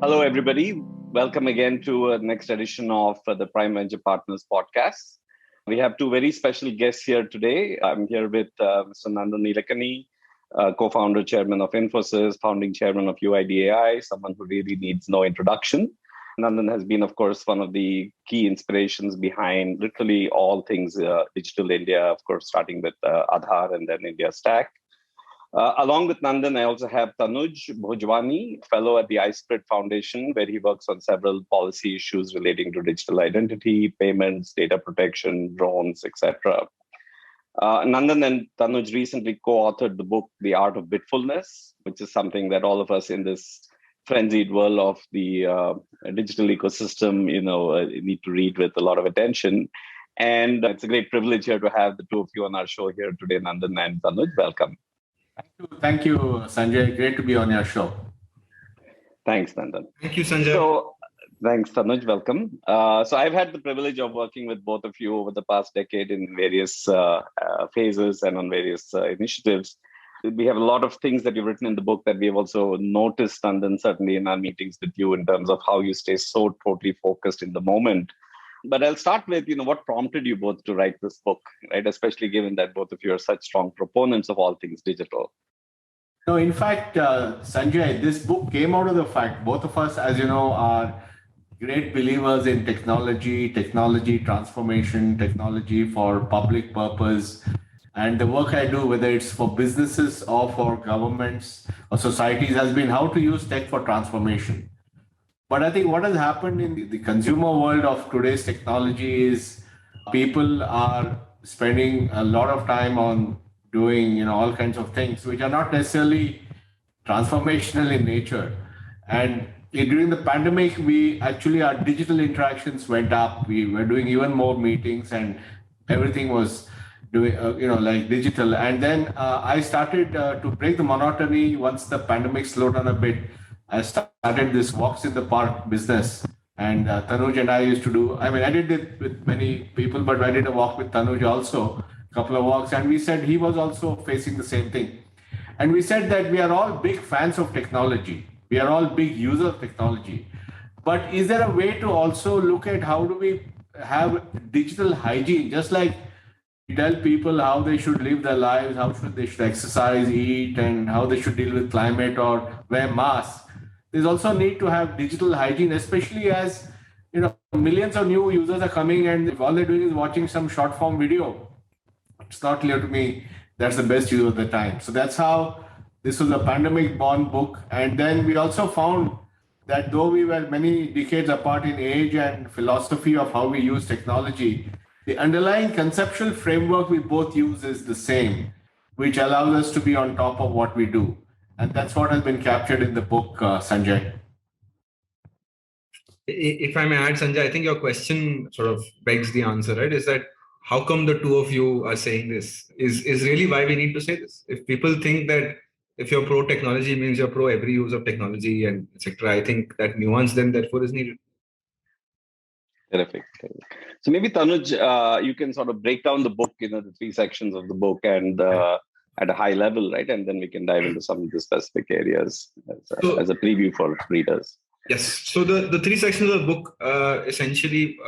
Hello, everybody. Welcome again to next edition of the Prime Venture Partners podcast. We have two very special guests here today. I'm here with Mr. Nandan Nilekani, co-founder, chairman of Infosys, founding chairman of UIDAI, someone who really needs no introduction. Nandan has been, of course, one of the key inspirations behind literally all things digital India, of course, starting with Aadhaar and then India Stack. Along with Nandan, I also have Tanuj Bhojwani, fellow at the iSpirit Foundation, where he works on several policy issues relating to digital identity, payments, data protection, drones, etc. Nandan and Tanuj recently co-authored the book, The Art of Bitfulness, which is something that all of us in this frenzied world of the digital ecosystem, need to read with a lot of attention. And it's a great privilege here to have the two of you on our show here today, Nandan and Tanuj. Welcome. Thank you, Sanjay. Great to be on your show. Thanks, Nandan. Thank you, Sanjay. So, thanks, Tanuj. Welcome. So I've had the privilege of working with both of you over the past decade in various phases and on various initiatives. We have a lot of things that you've written in the book that we have also noticed, Nandan, certainly in our meetings with you in terms of how you stay so totally focused in the moment. But I'll start with, what prompted you both to write this book, right? Especially given that both of you are such strong proponents of all things digital. No, in fact, Sanjay, this book came out of the fact both of us, as you know, are great believers in technology transformation, technology for public purpose. And the work I do, whether it's for businesses or for governments or societies, has been how to use tech for transformation. But I think what has happened in the consumer world of today's technology is people are spending a lot of time on doing, all kinds of things which are not necessarily transformational in nature. And during the pandemic, our digital interactions went up. We were doing even more meetings and everything was doing, like digital. And then I started to break the monotony once the pandemic slowed down a bit. I started this walks in the park business, and Tanuj and I used to do, I did it with many people, but I did a walk with Tanuj also, a couple of walks, and we said he was also facing the same thing. And we said that we are all big fans of technology. We are all big users of technology. But is there a way to also look at how do we have digital hygiene, just like we tell people how they should live their lives, they should exercise, eat, and how they should deal with climate or wear masks. There's also a need to have digital hygiene, especially as millions of new users are coming and if all they're doing is watching some short form video, it's not clear to me that's the best use of the time. So that's how this was a pandemic born book. And then we also found that though we were many decades apart in age and philosophy of how we use technology, the underlying conceptual framework we both use is the same, which allows us to be on top of what we do. And that's what has been captured in the book, Sanjay. If I may add, Sanjay, I think your question sort of begs the answer, right? Is that how come the two of you are saying this is really why we need to say this. If people think that if you're pro technology means you're pro every use of technology and etc., I think that nuance then therefore is needed. Terrific. So maybe Tanuj, you can sort of break down the book, the three sections of the book and at a high level, right? And then we can dive into some of the specific areas as a preview for readers. Yes. So the three sections of the book, essentially,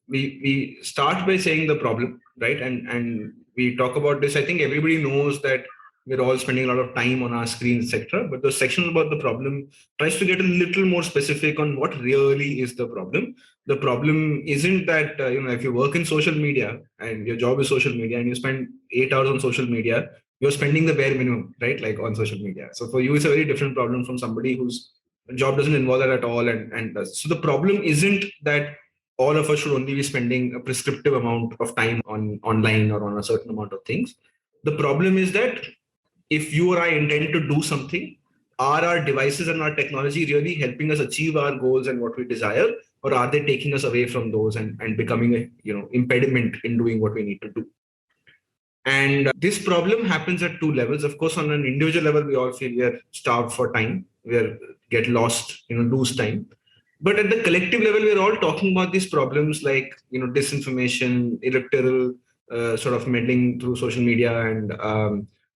we start by saying the problem, right? And we talk about this. I think everybody knows that we're all spending a lot of time on our screens, etc. But the section about the problem tries to get a little more specific on what really is the problem. The problem isn't that, if you work in social media and your job is social media and you spend 8 hours on social media, you're spending the bare minimum, right? Like on social media. So for you, it's a very different problem from somebody whose job doesn't involve that at all. And so the problem isn't that all of us should only be spending a prescriptive amount of time online or on a certain amount of things. The problem is that if you or I intend to do something, are our devices and our technology really helping us achieve our goals and what we desire, or are they taking us away from those and becoming a impediment in doing what we need to do? And this problem happens at two levels. Of course, on an individual level, we all feel we are starved for time. We get lost, lose time. But at the collective level, we're all talking about these problems like, disinformation, electoral sort of meddling through social media, and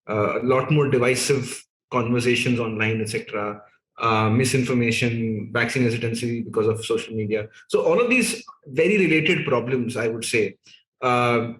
a lot more divisive conversations online, etc. misinformation, vaccine hesitancy because of social media. So all of these very related problems, I would say, and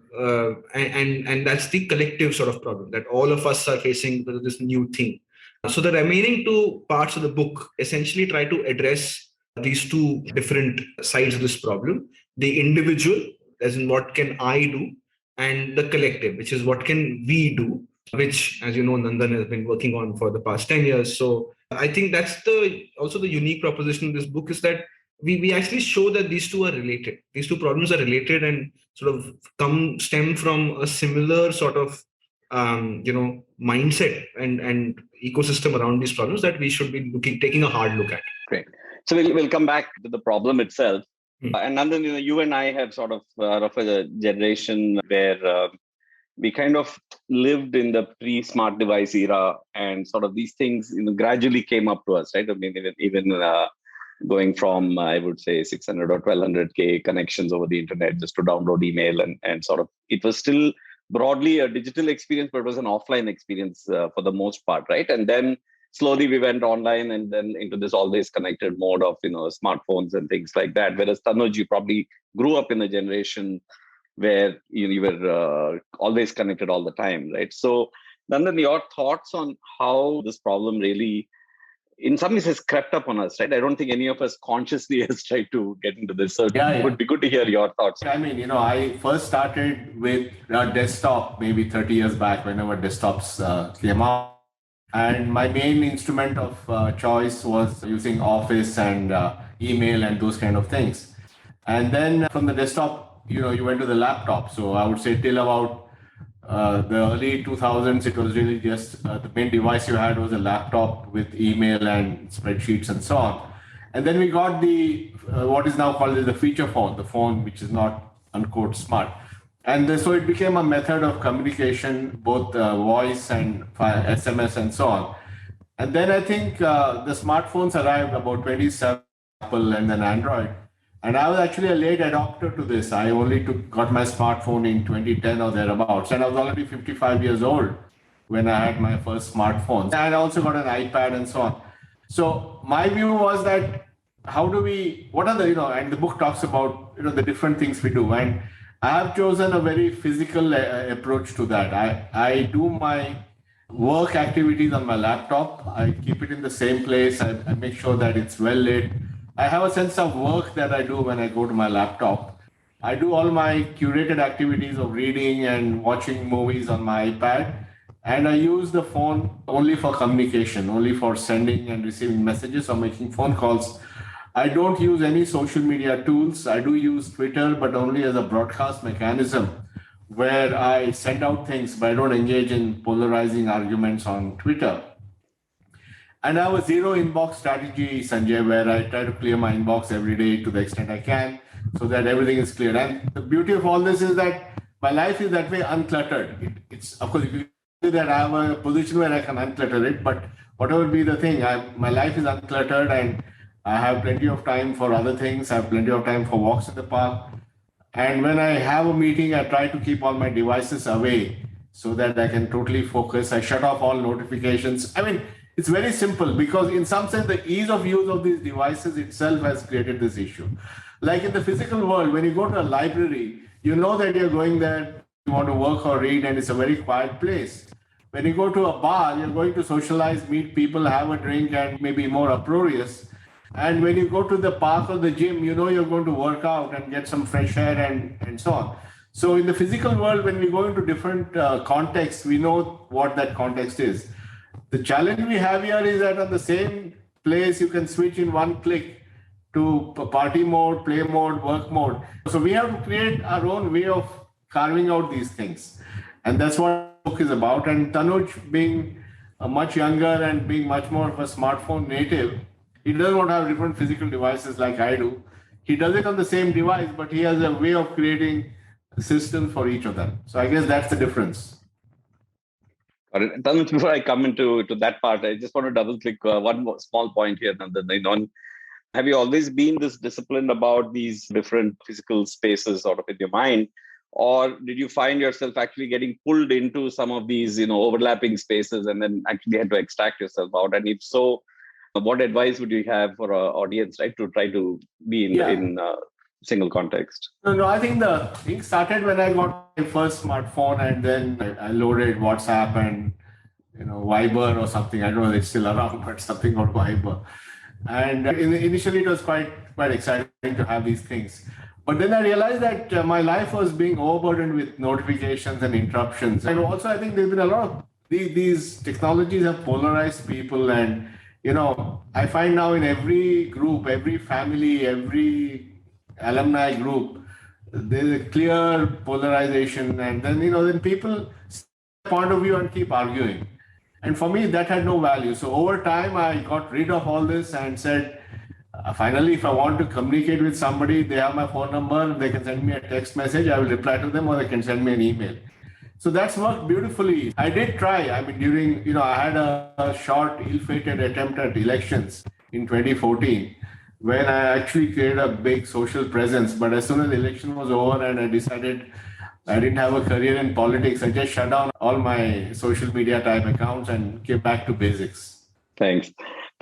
that's the collective sort of problem that all of us are facing with this new thing. So the remaining two parts of the book essentially try to address these two different sides of this problem: the individual, as in what can I do, and the collective, which is what can we do, which, as you know, Nandan has been working on for the past 10 years. So I think that's also the unique proposition in this book, is that we actually show that these two are related. These two problems are related and sort of stem from a similar sort of mindset and ecosystem around these problems that we should be taking a hard look at. Great. So we'll come back to the problem itself. And Nandan, you and I have sort of a generation where we kind of lived in the pre-smart device era, and sort of these things gradually came up to us, right? I mean, even going from, I would say, 600 or 1200K connections over the internet just to download email, and sort of, it was still broadly a digital experience, but it was an offline experience for the most part, right? And then slowly we went online, and then into this always connected mode of smartphones and things like that. Whereas Tanuj, you probably grew up in a generation where you were always connected all the time, right? So Nandan, your thoughts on how this problem really, in some ways, has crept up on us, right? I don't think any of us consciously has tried to get into this. So it would be good to hear your thoughts. I mean, I first started with a desktop maybe 30 years back, whenever desktops came out. And my main instrument of choice was using Office and email and those kind of things. And then from the desktop, you went to the laptop. So I would say till about the early 2000s, it was really just the main device you had was a laptop with email and spreadsheets and so on. And then we got the what is now called the feature phone, the phone which is not unquote smart. And so it became a method of communication, both voice and SMS and so on. And then I think the smartphones arrived about 27, Apple and then Android. And I was actually a late adopter to this. I only got my smartphone in 2010 or thereabouts. And I was already 55 years old when I had my first smartphone. And I also got an iPad and so on. So my view was that what are the, and the book talks about, the different things we do. And I have chosen a very physical approach to that. I do my work activities on my laptop. I keep it in the same place. I make sure that it's well lit. I have a sense of work that I do when I go to my laptop. I do all my curated activities of reading and watching movies on my iPad. And I use the phone only for communication, only for sending and receiving messages or making phone calls. I don't use any social media tools. I do use Twitter, but only as a broadcast mechanism where I send out things, but I don't engage in polarizing arguments on Twitter. And I have a zero inbox strategy, Sanjay, where I try to clear my inbox every day to the extent I can so that everything is clear. And the beauty of all this is that my life is that way uncluttered. It's, of course, if you say that I have a position where I can unclutter it, but whatever be the thing, my life is uncluttered and I have plenty of time for other things. I have plenty of time for walks in the park. And when I have a meeting, I try to keep all my devices away so that I can totally focus. I shut off all notifications. I mean, it's very simple because in some sense, the ease of use of these devices itself has created this issue. Like in the physical world, when you go to a library, you know that you're going there, you want to work or read, and it's a very quiet place. When you go to a bar, you're going to socialize, meet people, have a drink, and maybe more uproarious. And when you go to the park or the gym, you know you're going to work out and get some fresh air and so on. So in the physical world, when we go into different contexts, we know what that context is. The challenge we have here is that on the same place, you can switch in one click to party mode, play mode, work mode. So we have to create our own way of carving out these things. And that's what the book is about. And Tanuj, being much younger and being much more of a smartphone native, he doesn't want to have different physical devices like I do. He does it on the same device, but he has a way of creating systems for each of them. So I guess that's the difference. Tanuj, before I come into that part, I just want to double click one more small point here. Nandan, have you always been this disciplined about these different physical spaces sort of in your mind? Or did you find yourself actually getting pulled into some of these, overlapping spaces and then actually had to extract yourself out? And if so, What advice would you have for our audience, right, to try to be in single context? No, I think the thing started when I got my first smartphone, and then I loaded WhatsApp and Viber or something. I don't know if it's still around, but something called Viber. And initially, it was quite exciting to have these things. But then I realized that my life was being overburdened with notifications and interruptions. And also, I think there's been a lot of these technologies have polarized people. And, I find now in every group, every family, every alumni group, there's a clear polarization. And then, then people see their point of view and keep arguing. And for me, that had no value. So over time, I got rid of all this and said, finally, if I want to communicate with somebody, they have my phone number, they can send me a text message, I will reply to them, or they can send me an email. So that's worked beautifully. I did try. I mean, during, I had a short, ill-fated attempt at elections in 2014, when I actually created a big social presence. But as soon as the election was over and I decided I didn't have a career in politics, I just shut down all my social media type accounts and came back to basics. Thanks.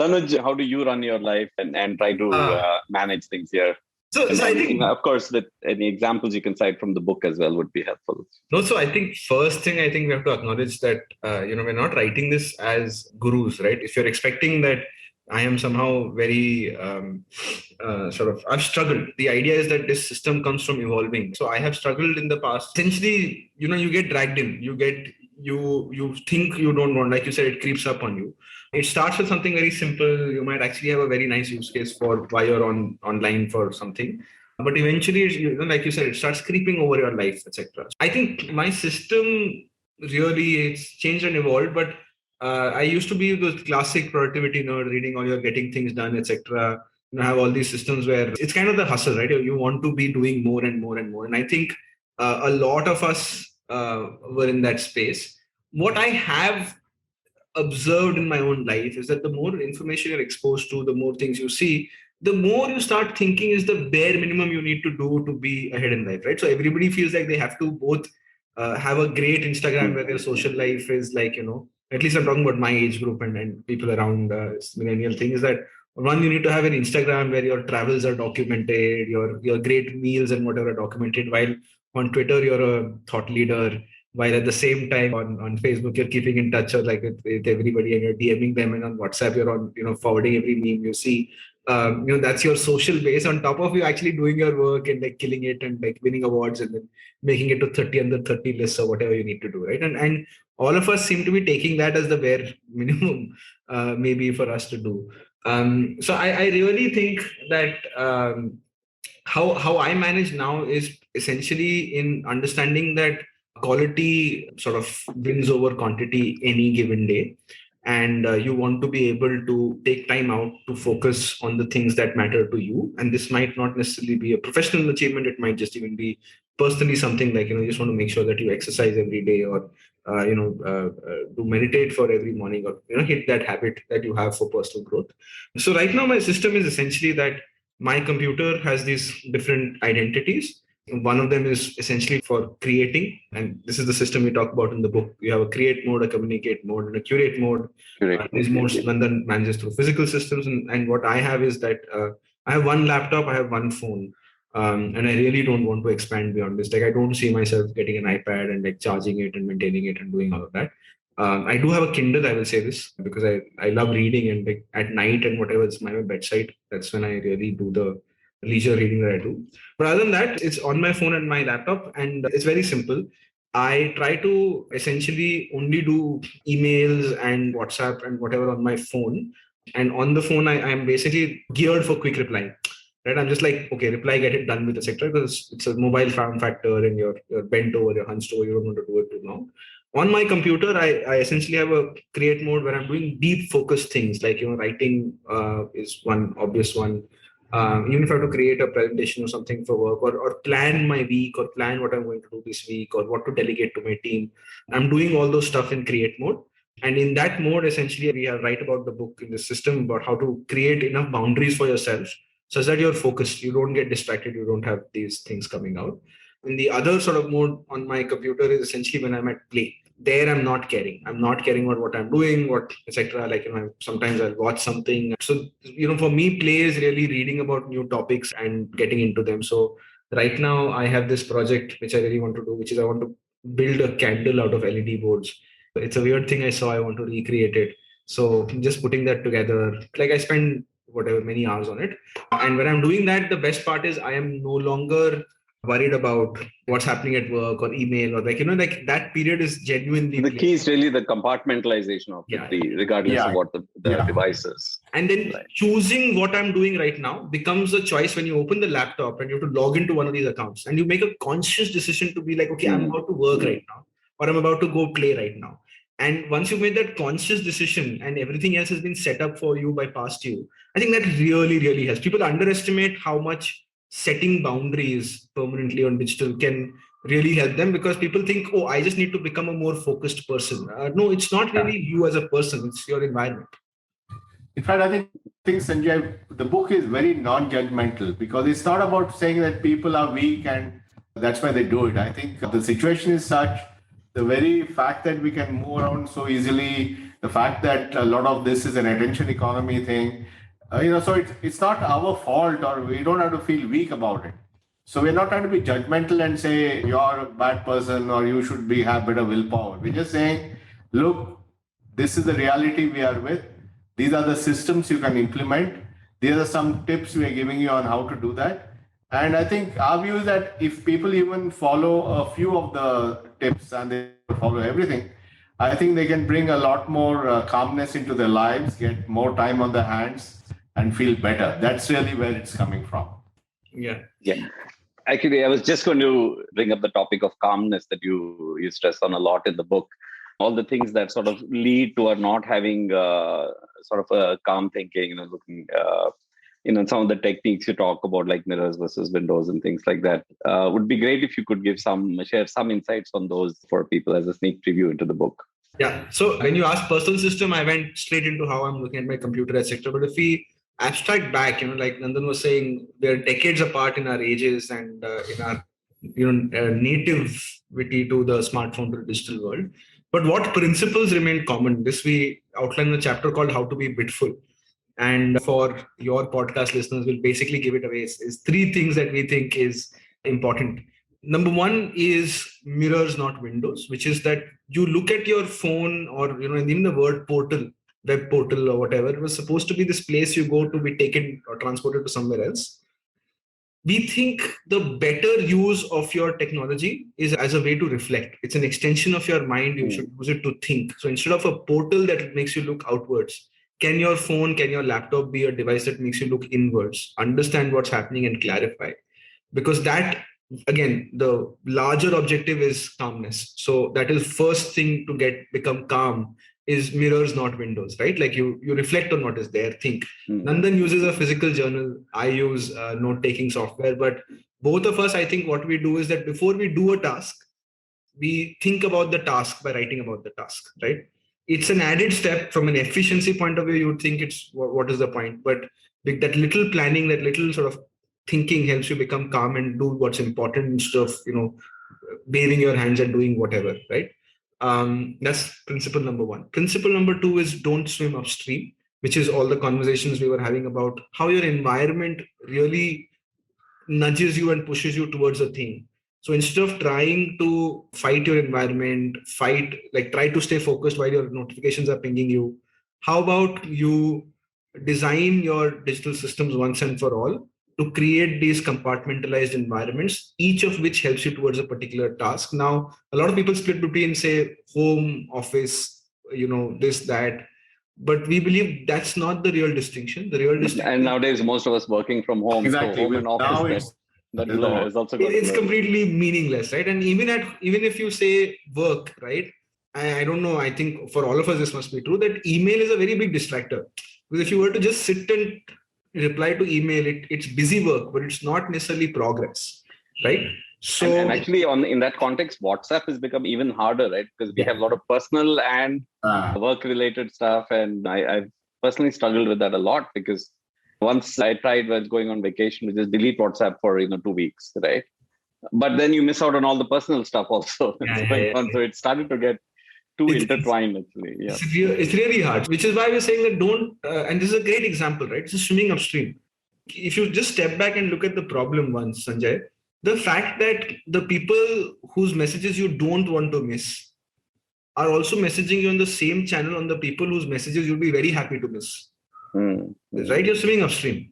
Tanuj, how do you run your life and try to manage things here? So I think, of course, with any examples you can cite from the book as well would be helpful. No, so I think first thing, I think we have to acknowledge that, we're not writing this as gurus, right? If you're expecting that I am somehow very I've struggled. The idea is that this system comes from evolving. So I have struggled in the past. Essentially, you get dragged in. You think you don't want, like you said, it creeps up on you. It starts with something very simple. You might actually have a very nice use case for why you're online for something. But eventually, like you said, it starts creeping over your life, etc. I think my system really, it's changed and evolved, but I used to be the classic productivity nerd, reading all your getting things done, etc. Have all these systems where it's kind of the hustle, right? You want to be doing more and more and more. And I think a lot of us were in that space. What I have observed in my own life is that the more information you're exposed to, the more things you see, the more you start thinking is the bare minimum you need to do to be ahead in life, right? So everybody feels like they have to both have a great Instagram where their social life is like, at least I'm talking about my age group and people around millennial thing, is that one, you need to have an Instagram where your travels are documented, your great meals and whatever are documented, while on Twitter, you're a thought leader, while at the same time on Facebook, you're keeping in touch with everybody and you're DMing them, and on WhatsApp, you're on, forwarding every meme you see. That's your social base. On top of you actually doing your work and like killing it and like winning awards and then making it to 30 under 30 lists or whatever you need to do, right? And all of us seem to be taking that as the bare minimum, maybe for us to do. So I really think that how I manage now is essentially in understanding that quality sort of wins over quantity any given day. And you want to be able to take time out to focus on the things that matter to you. And this might not necessarily be a professional achievement. It might just even be personally something like, you just want to make sure that you exercise every day or, do meditate for every morning or, hit that habit that you have for personal growth. So right now, my system is essentially that my computer has these different identities. One of them is essentially for creating, and this is the system we talk about in the book. You have a create mode, a communicate mode, and a curate mode. These modes Nandan manages through physical systems, and what I have is that I have one laptop, I have one phone, and I really don't want to expand beyond this. Like, I don't see myself getting an iPad and like charging it and maintaining it and doing all of that. I do have a Kindle, I will say this, because I love reading, and like at night and whatever, it's my bedside. That's when I really do the leisure reading that I do. But other than that, it's on my phone and my laptop, and it's very simple. I try to essentially only do emails and WhatsApp and whatever on my phone. And on the phone, I am basically geared for quick reply. Right? I'm just like, okay, reply, get it done with, etc. Because it's a mobile form factor and you're bent over, you're hunched over, you don't want to do it too long. On my computer, I essentially have a create mode where I'm doing deep focused things like, writing is one obvious one. Even if I have to create a presentation or something for work or plan my week or plan what I'm going to do this week or what to delegate to my team, I'm doing all those stuff in create mode. And in that mode, essentially, we write about the book in the system about how to create enough boundaries for yourself such that you're focused, you don't get distracted, you don't have these things coming out. And the other sort of mode on my computer is essentially when I'm at play. there I'm not caring. I'm not caring about what I'm doing, what etc. Like, sometimes I'll watch something. So, for me, play is really reading about new topics and getting into them. So right now I have this project which I really want to do, which is I want to build a candle out of LED boards. It's a weird thing I saw. I want to recreate it. So just putting that together, like I spend whatever many hours on it. And when I'm doing that, the best part is I am no longer worried about what's happening at work or email or like that period is genuinely the key is really the compartmentalization of it, regardless of what the device is. And then choosing what I'm doing right now becomes a choice when you open the laptop and you have to log into one of these accounts and you make a conscious decision to be like, okay, I'm about to work right now, or I'm about to go play right now. And once you've made that conscious decision and everything else has been set up for you by past you, I think that really, really helps. People underestimate how much setting boundaries permanently on digital can really help them, because people think, oh, I just need to become a more focused person. No, it's not really you as a person, it's your environment. In fact, I think Sanjay, the book is very non-judgmental, because it's not about saying that people are weak and that's why they do it. I think the situation is such, the very fact that we can move around so easily, the fact that a lot of this is an attention economy thing, so it's not our fault, or we don't have to feel weak about it. So we're not trying to be judgmental and say you're a bad person or you should have better willpower. We're just saying, look, this is the reality we are with. These are the systems you can implement. These are some tips we are giving you on how to do that. And I think our view is that if people even follow a few of the tips and they follow everything, I think they can bring a lot more calmness into their lives, get more time on their hands, and feel better. That's really where it's coming from. Yeah. Actually, I was just going to bring up the topic of calmness that you stress on a lot in the book. All the things that sort of lead to not having sort of a calm thinking, looking, some of the techniques you talk about, like mirrors versus windows and things like that. Would be great if you could share some insights on those for people as a sneak preview into the book. Yeah. So when you asked personal system, I went straight into how I'm looking at my computer, etc. But if we abstract back, like Nandan was saying, we're decades apart in our ages and in our nativity to the smartphone, to the digital world. But what principles remain common? This we outline in a chapter called How to Be Bitful. And for your podcast listeners, we'll basically give it away. Is three things that we think is important. Number one is mirrors, not windows, which is that you look at your phone, or in the word portal, web portal or whatever, it was supposed to be this place you go to be taken or transported to somewhere else. We think the better use of your technology is as a way to reflect. It's an extension of your mind. You should use it to think. So instead of a portal that makes you look outwards, can your phone, can your laptop be a device that makes you look inwards, understand what's happening and clarify? Because that, again, the larger objective is calmness. So that is first thing to become calm is mirrors, not windows, right? Like you reflect on what is there, think. Nandan uses a physical journal. I use note-taking software. But both of us, I think what we do is that before we do a task, we think about the task by writing about the task, right? It's an added step from an efficiency point of view. You would think it's what is the point? But that little planning, that little sort of thinking helps you become calm and do what's important instead of, waving your hands and doing whatever, right? That's principle number one. Principle number two is don't swim upstream, which is all the conversations we were having about how your environment really nudges you and pushes you towards a thing. So instead of trying to fight your environment, try to stay focused while your notifications are pinging you. How about you design your digital systems once and for all to create these compartmentalized environments, each of which helps you towards a particular task. Now, a lot of people split between, say, home, office, this, that. But we believe that's not the real distinction. The real distinction. And nowadays, most of us working from home. Exactly. So home and office, that is also it's completely meaningless, right? And even if you say work, right? I don't know. I think for all of us, this must be true that email is a very big distractor. Because if you were to just sit and reply to email, it's busy work, but it's not necessarily progress, right? So and actually in that context, WhatsApp has become even harder, right? Because we have a lot of personal and work related stuff. And I've personally struggled with that a lot, because once I tried while going on vacation to just delete WhatsApp for 2 weeks, right? But then you miss out on all the personal stuff also. So it started to get too intertwined, actually. Yeah. It's really hard, which is why we're saying that don't, and this is a great example, right? It's just swimming upstream. If you just step back and look at the problem once, Sanjay, the fact that the people whose messages you don't want to miss are also messaging you on the same channel on the people whose messages you'll be very happy to miss. Right? You're swimming upstream.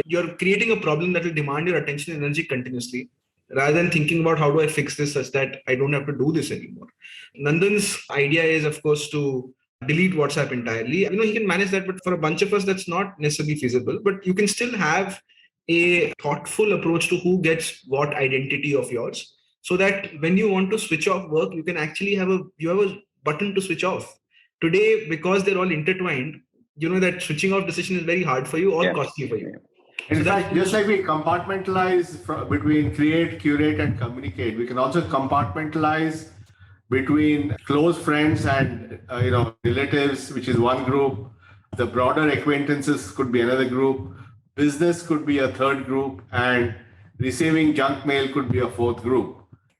You're creating a problem that will demand your attention and energy continuously, rather than thinking about how do I fix this such that I don't have to do this anymore. Nandan's idea is, of course, to delete WhatsApp entirely. He can manage that, but for a bunch of us, that's not necessarily feasible. But you can still have a thoughtful approach to who gets what identity of yours, so that when you want to switch off work, you can actually have a button to switch off. Today, because they're all intertwined, that switching off decision is very hard for you or costly for you. In fact, just like we compartmentalize between create, curate, and communicate, we can also compartmentalize between close friends and relatives, which is one group. The broader acquaintances could be another group. Business could be a third group, and receiving junk mail could be a fourth group.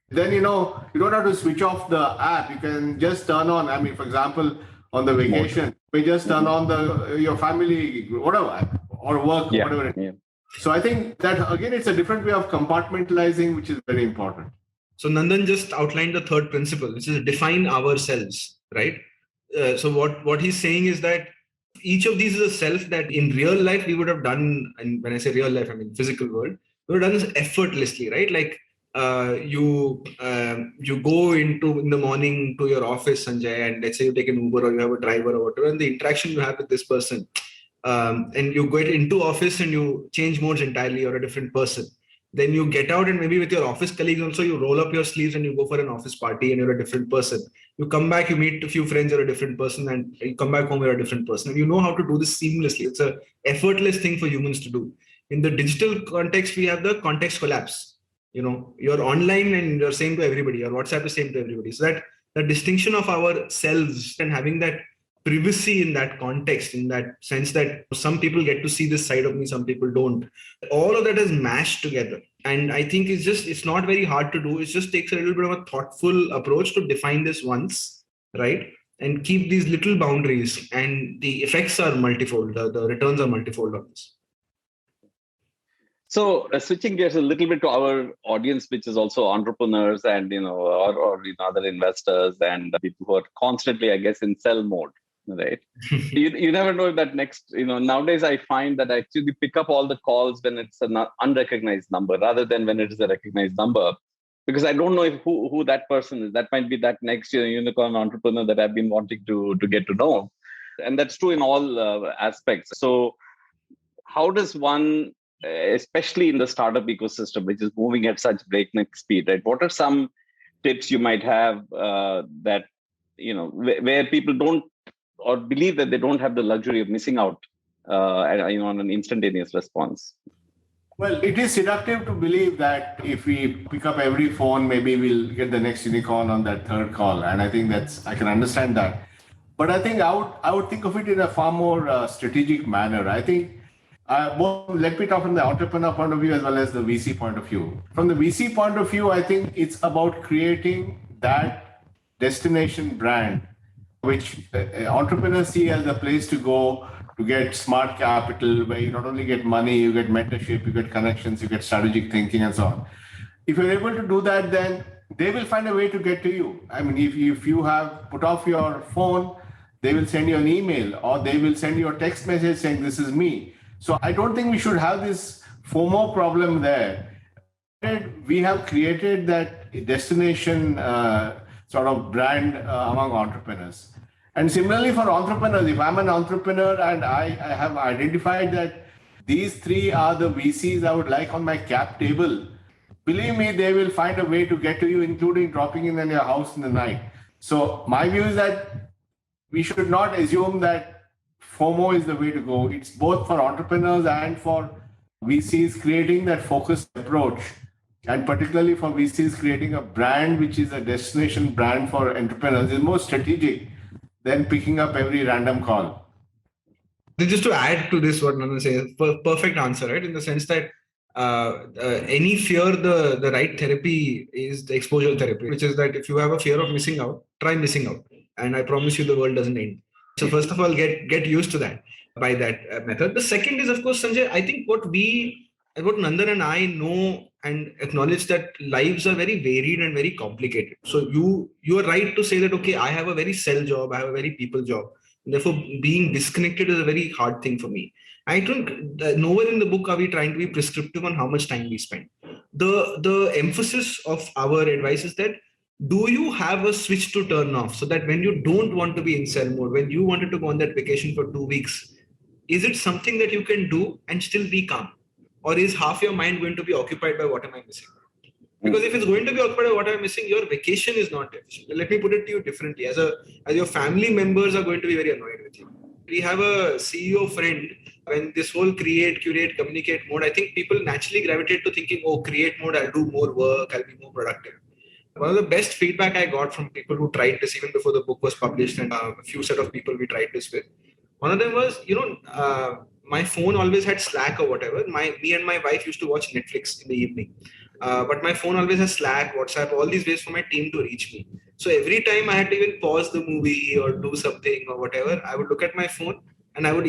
Then you don't have to switch off the app. You can just turn on. For example, on the vacation, we just turn on your family whatever or work whatever. So I think that again, it's a different way of compartmentalizing, which is very important. So Nandan just outlined the third principle, which is define ourselves, right? So what he's saying is that each of these is a self that in real life we would have done, and when I say real life, I mean physical world, we would have done this effortlessly, right? Like you go in the morning to your office, Sanjay, and let's say you take an Uber or you have a driver or whatever, and the interaction you have with this person, and you get into office and you change modes entirely, you're a different person. Then you get out and maybe with your office colleagues also, you roll up your sleeves and you go for an office party and you're a different person. You come back, you meet a few friends, you're a different person, and you come back home, you're a different person. And you know how to do this seamlessly. It's an effortless thing for humans to do. In the digital context, we have the context collapse. You're online and you're same to everybody. Your WhatsApp is same to everybody. So that the distinction of ourselves and having that privacy in that context, in that sense that some people get to see this side of me, some people don't. All of that is mashed together. And I think it's not very hard to do. It just takes a little bit of a thoughtful approach to define this once, right? And keep these little boundaries, and the effects are multifold. The returns are multifold on this. So switching gears a little bit to our audience, which is also entrepreneurs and, or other investors and people who are constantly, I guess, in sell mode. Right. You never know that next, nowadays I find that I actually pick up all the calls when it's an unrecognized number rather than when it is a recognized number, because I don't know who that person is. That might be that next unicorn entrepreneur that I've been wanting to get to know. And that's true in all aspects. So how does one, especially in the startup ecosystem, which is moving at such breakneck speed, right? What are some tips you might have that, where people don't, or believe that they don't have the luxury of missing out on an instantaneous response? Well, it is seductive to believe that if we pick up every phone, maybe we'll get the next unicorn on that third call. And I think I can understand that. But I think I would think of it in a far more strategic manner. I think, let me talk from the entrepreneur point of view as well as the VC point of view. From the VC point of view, I think it's about creating that destination brand which entrepreneurs see as a place to go to get smart capital, where you not only get money, you get mentorship, you get connections, you get strategic thinking, and so on. If you're able to do that, then they will find a way to get to you. If you have put off your phone, they will send you an email or they will send you a text message saying, this is me. So I don't think we should have this FOMO problem there. We have created that destination sort of brand among entrepreneurs. And similarly for entrepreneurs, if I'm an entrepreneur and I have identified that these three are the VCs I would like on my cap table, believe me, they will find a way to get to you, including dropping in your house in the night. So my view is that we should not assume that FOMO is the way to go. It's both for entrepreneurs and for VCs creating that focused approach. And particularly for VCs creating a brand, which is a destination brand for entrepreneurs, is more strategic than picking up every random call. Just to add to this, what Nandan says, perfect answer, right? In the sense that any fear, the right therapy is the exposure therapy, which is that if you have a fear of missing out, try missing out. and I promise you the world doesn't end. So first of all, get used to that by that method. The second is, of course, Sanjay, I think what Nandan and I know and acknowledge that lives are very varied and very complicated. So you are right to say that, okay, I have a very cell job, I have a very people job. Therefore, being disconnected is a very hard thing for me. I think nowhere in the book are we trying to be prescriptive on how much time we spend. The emphasis of our advice is that, do you have a switch to turn off so that when you don't want to be in cell mode, when you wanted to go on that vacation for 2 weeks, is it something that you can do and still be calm? Or is half your mind going to be occupied by what am I missing? Because if it's going to be occupied by what I'm missing, your vacation is not efficient. Let me put it to you differently. As your family members are going to be very annoyed with you. We have a CEO friend. When this whole create, curate, communicate mode, I think people naturally gravitate to thinking, oh, create mode, I'll do more work, I'll be more productive. One of the best feedback I got from people who tried this even before the book was published, and a few set of people we tried this with. One of them was, my phone always had Slack or whatever. Me and my wife used to watch Netflix in the evening. But my phone always has Slack, WhatsApp, all these ways for my team to reach me. So every time I had to even pause the movie or do something or whatever, I would look at my phone and I would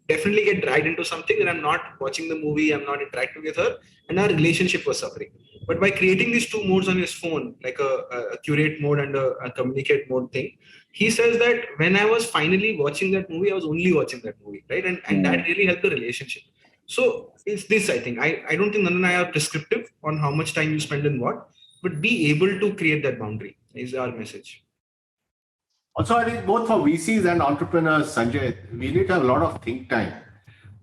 definitely get dragged into something that I'm not watching the movie, I'm not interacting with her, and our relationship was suffering. But by creating these two modes on his phone, like a curate mode and a communicate mode thing, he says that when I was finally watching that movie, I was only watching that movie, right? And that really helped the relationship. So it's this, I think. I don't think Nandan and I are prescriptive on how much time you spend in what, but be able to create that boundary is our message. Also, I think both for VCs and entrepreneurs, Sanjay, we need to have a lot of think time.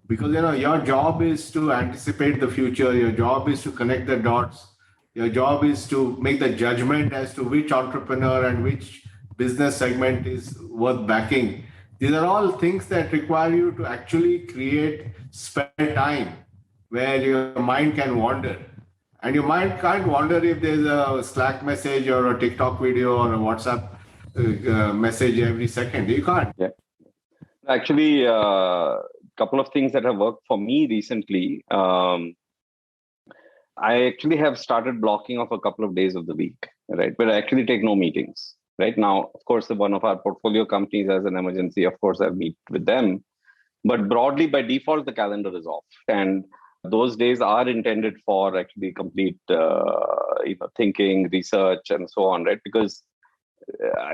Because your job is to anticipate the future, your job is to connect the dots, your job is to make the judgment as to which entrepreneur and which business segment is worth backing. These are all things that require you to actually create spare time where your mind can wander. And your mind can't wander if there's a Slack message or a TikTok video or a WhatsApp message every second. You can't. Yeah. Actually, couple of things that have worked for me recently. I actually have started blocking off a couple of days of the week, right? But I actually take no meetings. Right now, of course, one of our portfolio companies has an emergency. Of course, I meet with them. But broadly, by default, the calendar is off. And those days are intended for actually complete thinking, research, and so on, right? Because,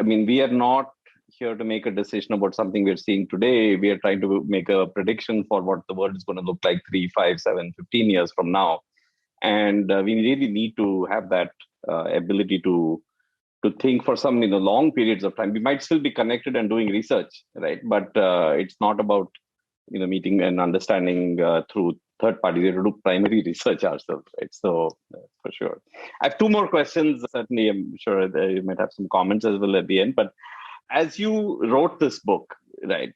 we are not here to make a decision about something we're seeing today. We are trying to make a prediction for what the world is going to look like 3, 5, 7, 15 years from now. And we really need to have that ability to think for some long periods of time. We might still be connected and doing research, right? But it's not about meeting and understanding through third parties. We have to do primary research ourselves, right? So for sure. I have 2 more questions. Certainly, I'm sure you might have some comments as well at the end. But as you wrote this book, right,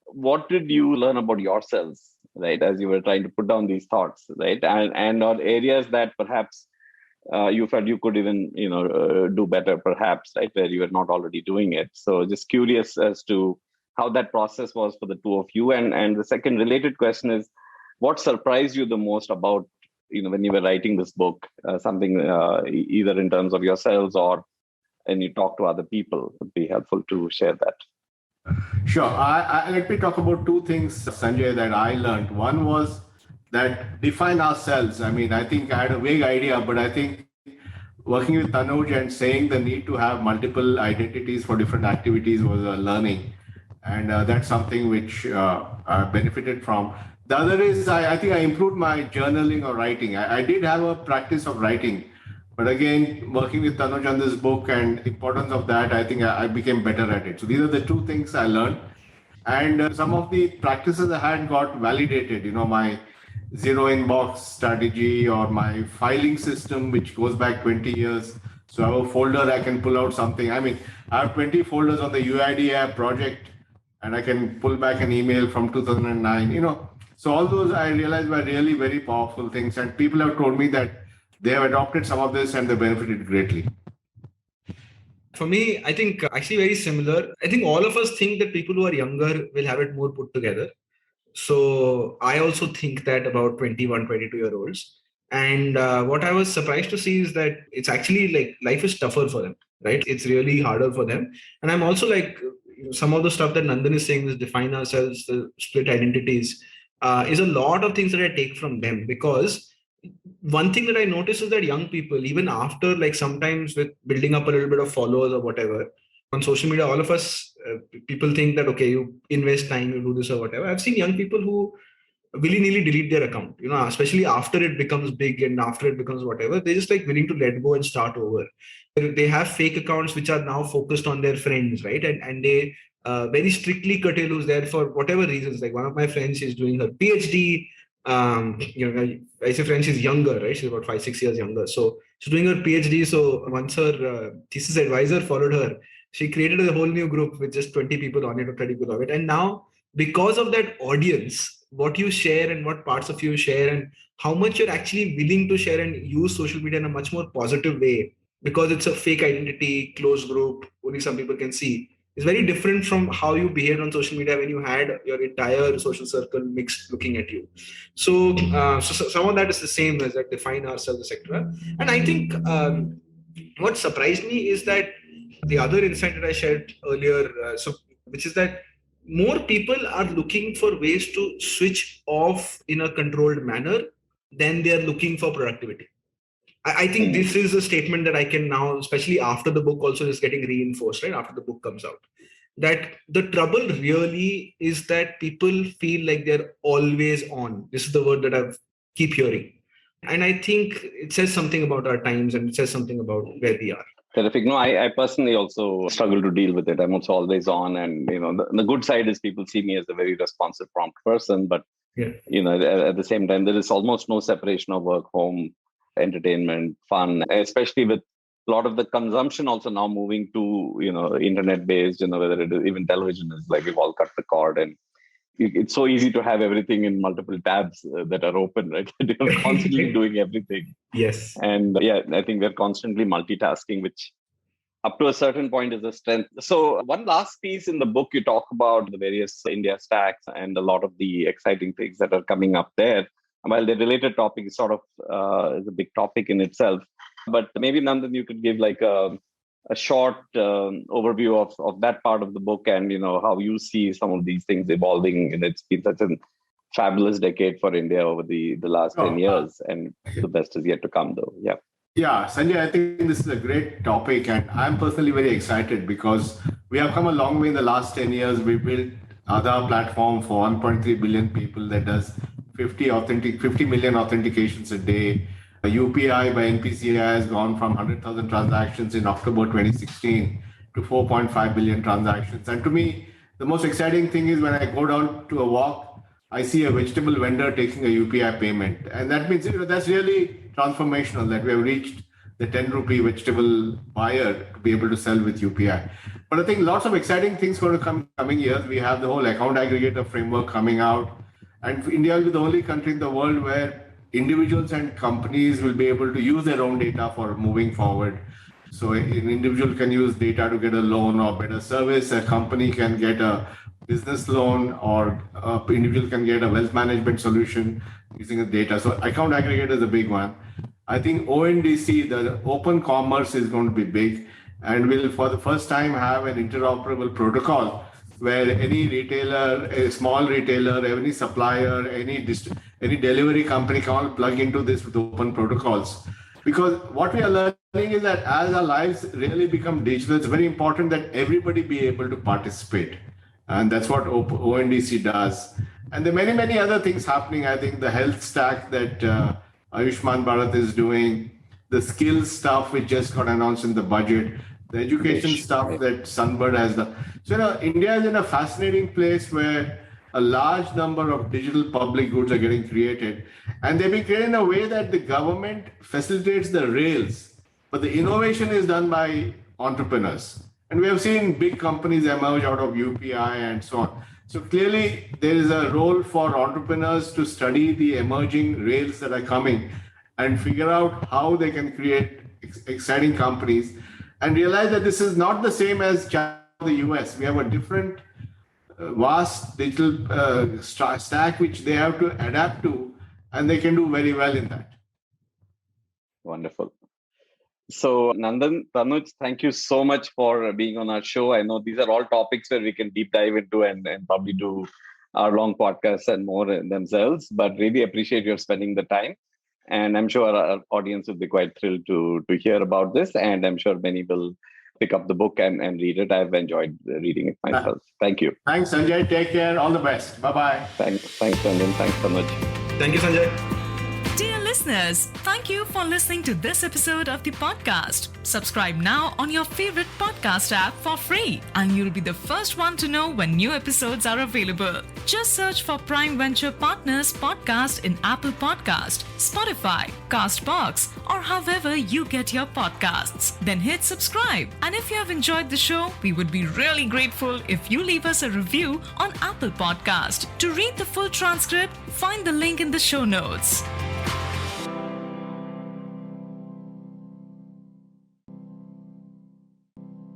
what did you learn about yourselves, right, as you were trying to put down these thoughts, right, and or areas that perhaps you felt you could even do better, perhaps, right, where you were not already doing it? So just curious as to how that process was for the two of you. And the second related question is, what surprised you the most about when you were writing this book? Something either in terms of yourselves or and you talk to other people. Would be helpful to share that. Sure. Let me talk about 2 things, Sanjay, that I learned. One was that define ourselves. I think I had a vague idea, but I think working with Tanuj and saying the need to have multiple identities for different activities was a learning. And that's something which I benefited from. The other is I think I improved my journaling or writing. I did have a practice of writing. But again, working with Tanuj on this book and importance of that, I think I became better at it. So these are the 2 things I learned. And some of the practices I had got validated, my zero inbox strategy or my filing system, which goes back 20 years. So I have a folder, I can pull out something. I have 20 folders on the UID app project, and I can pull back an email from 2009, So all those I realized were really very powerful things. And people have told me that they have adopted some of this and they benefited greatly. For me, I think actually very similar. I think all of us think that people who are younger will have it more put together. So I also think that about 21, 22-year-olds. And what I was surprised to see is that it's actually like life is tougher for them. right? It's really harder for them. And I'm also like, some of the stuff that Nandan is saying, is define ourselves, the split identities, is a lot of things that I take from them. Because one thing that I notice is that young people, even after, like, sometimes with building up a little bit of followers or whatever on social media, all of us, people think that, okay, you invest time, you do this or whatever. I've seen young people who willy-nilly delete their account, especially after it becomes big and after it becomes whatever. They're just like willing to let go and start over. They have fake accounts which are now focused on their friends, right? And they very strictly curtail who's there for whatever reasons. Like, one of my friends is doing her PhD. I say friend, she's younger, right? She's about 5-6 years younger. So she's doing her PhD. So once her thesis advisor followed her, she created a whole new group with just 20 people on it or 30 people on it. And now, because of that audience, what you share and what parts of you share and how much you're actually willing to share and use social media in a much more positive way, because it's a fake identity, closed group, only some people can see, is very different from how you behaved on social media when you had your entire social circle mixed looking at you. So, so some of that is the same as like define ourselves, etc. And I think what surprised me is that the other insight that I shared earlier, which is that more people are looking for ways to switch off in a controlled manner than they are looking for productivity. I think this is a statement that I can now, especially after the book also is getting reinforced, right? After the book comes out, that the trouble really is that people feel like they're always on. This is the word that I keep hearing. And I think it says something about our times and it says something about where we are. Terrific. No, I personally also struggle to deal with it. I'm also always on, and the good side is people see me as a very responsive, prompt person. But at the same time, there is almost no separation of work, home, entertainment, fun, especially with a lot of the consumption also now moving to internet based. Whether it is even television is like we've all cut the cord, and it's so easy to have everything in multiple tabs that are open, right? You're constantly doing everything. Yes. And I think we're constantly multitasking, which up to a certain point is a strength. So one last piece in the book, you talk about the various India stacks and a lot of the exciting things that are coming up there. While the related topic is sort of is a big topic in itself, but maybe Nandan, you could give like a short overview of that part of the book and how you see some of these things evolving. And it's been such a fabulous decade for India over the last 10 years, and the best is yet to come, though. Yeah, Sanjay, I think this is a great topic, and I'm personally very excited because we have come a long way in the last 10 years. We built Aadhaar platform for 1.3 billion people that does 50 million authentications a day. UPI by NPCI has gone from 100,000 transactions in October 2016 to 4.5 billion transactions. And to me, the most exciting thing is when I go down to a walk, I see a vegetable vendor taking a UPI payment. And that means that's really transformational, that we have reached the 10 rupee vegetable buyer to be able to sell with UPI. But I think lots of exciting things going to come coming years. We have the whole account aggregator framework coming out. And India will be the only country in the world where individuals and companies will be able to use their own data for moving forward. So an individual can use data to get a loan or better service. A company can get a business loan, or an individual can get a wealth management solution using the data. So account aggregator is a big one. I think ONDC, the open commerce, is going to be big, and will for the first time have an interoperable protocol where any retailer, a small retailer, any supplier, any delivery company can all plug into this with open protocols. Because what we are learning is that as our lives really become digital, it's very important that everybody be able to participate. And that's what ONDC does. And there are many, many other things happening. I think the health stack that Ayushman Bharat is doing, the skills stuff which just got announced in the budget, the education stuff that Sunbird has done. So, India is in a fascinating place where a large number of digital public goods are getting created. And they've been created in a way that the government facilitates the rails, but the innovation is done by entrepreneurs. And we have seen big companies emerge out of UPI and so on. So clearly, there is a role for entrepreneurs to study the emerging rails that are coming and figure out how they can create exciting companies and realize that this is not the same as China or the US. We have a different vast digital stack which they have to adapt to, and they can do very well in that. Wonderful. So, Nandan, Tanuj, thank you so much for being on our show. I know these are all topics where we can deep dive into and probably do our long podcasts and more themselves, but really appreciate your spending the time. And I'm sure our audience will be quite thrilled to hear about this. And I'm sure many will pick up the book and read it. I've enjoyed reading it myself. Thank you. Thanks, Sanjay. Take care. All the best. Bye-bye. Thanks, Nandan. Thanks, Tanuj. Thank you, Sanjay. Dear listeners, thank you for listening to this episode of the podcast. Subscribe now on your favorite podcast app for free, and you'll be the first one to know when new episodes are available. Just search for Prime Venture Partners podcast in Apple Podcast, Spotify, Castbox, or however you get your podcasts. Then hit subscribe. And if you have enjoyed the show, we would be really grateful if you leave us a review on Apple Podcast. To read the full transcript, find the link in the show notes.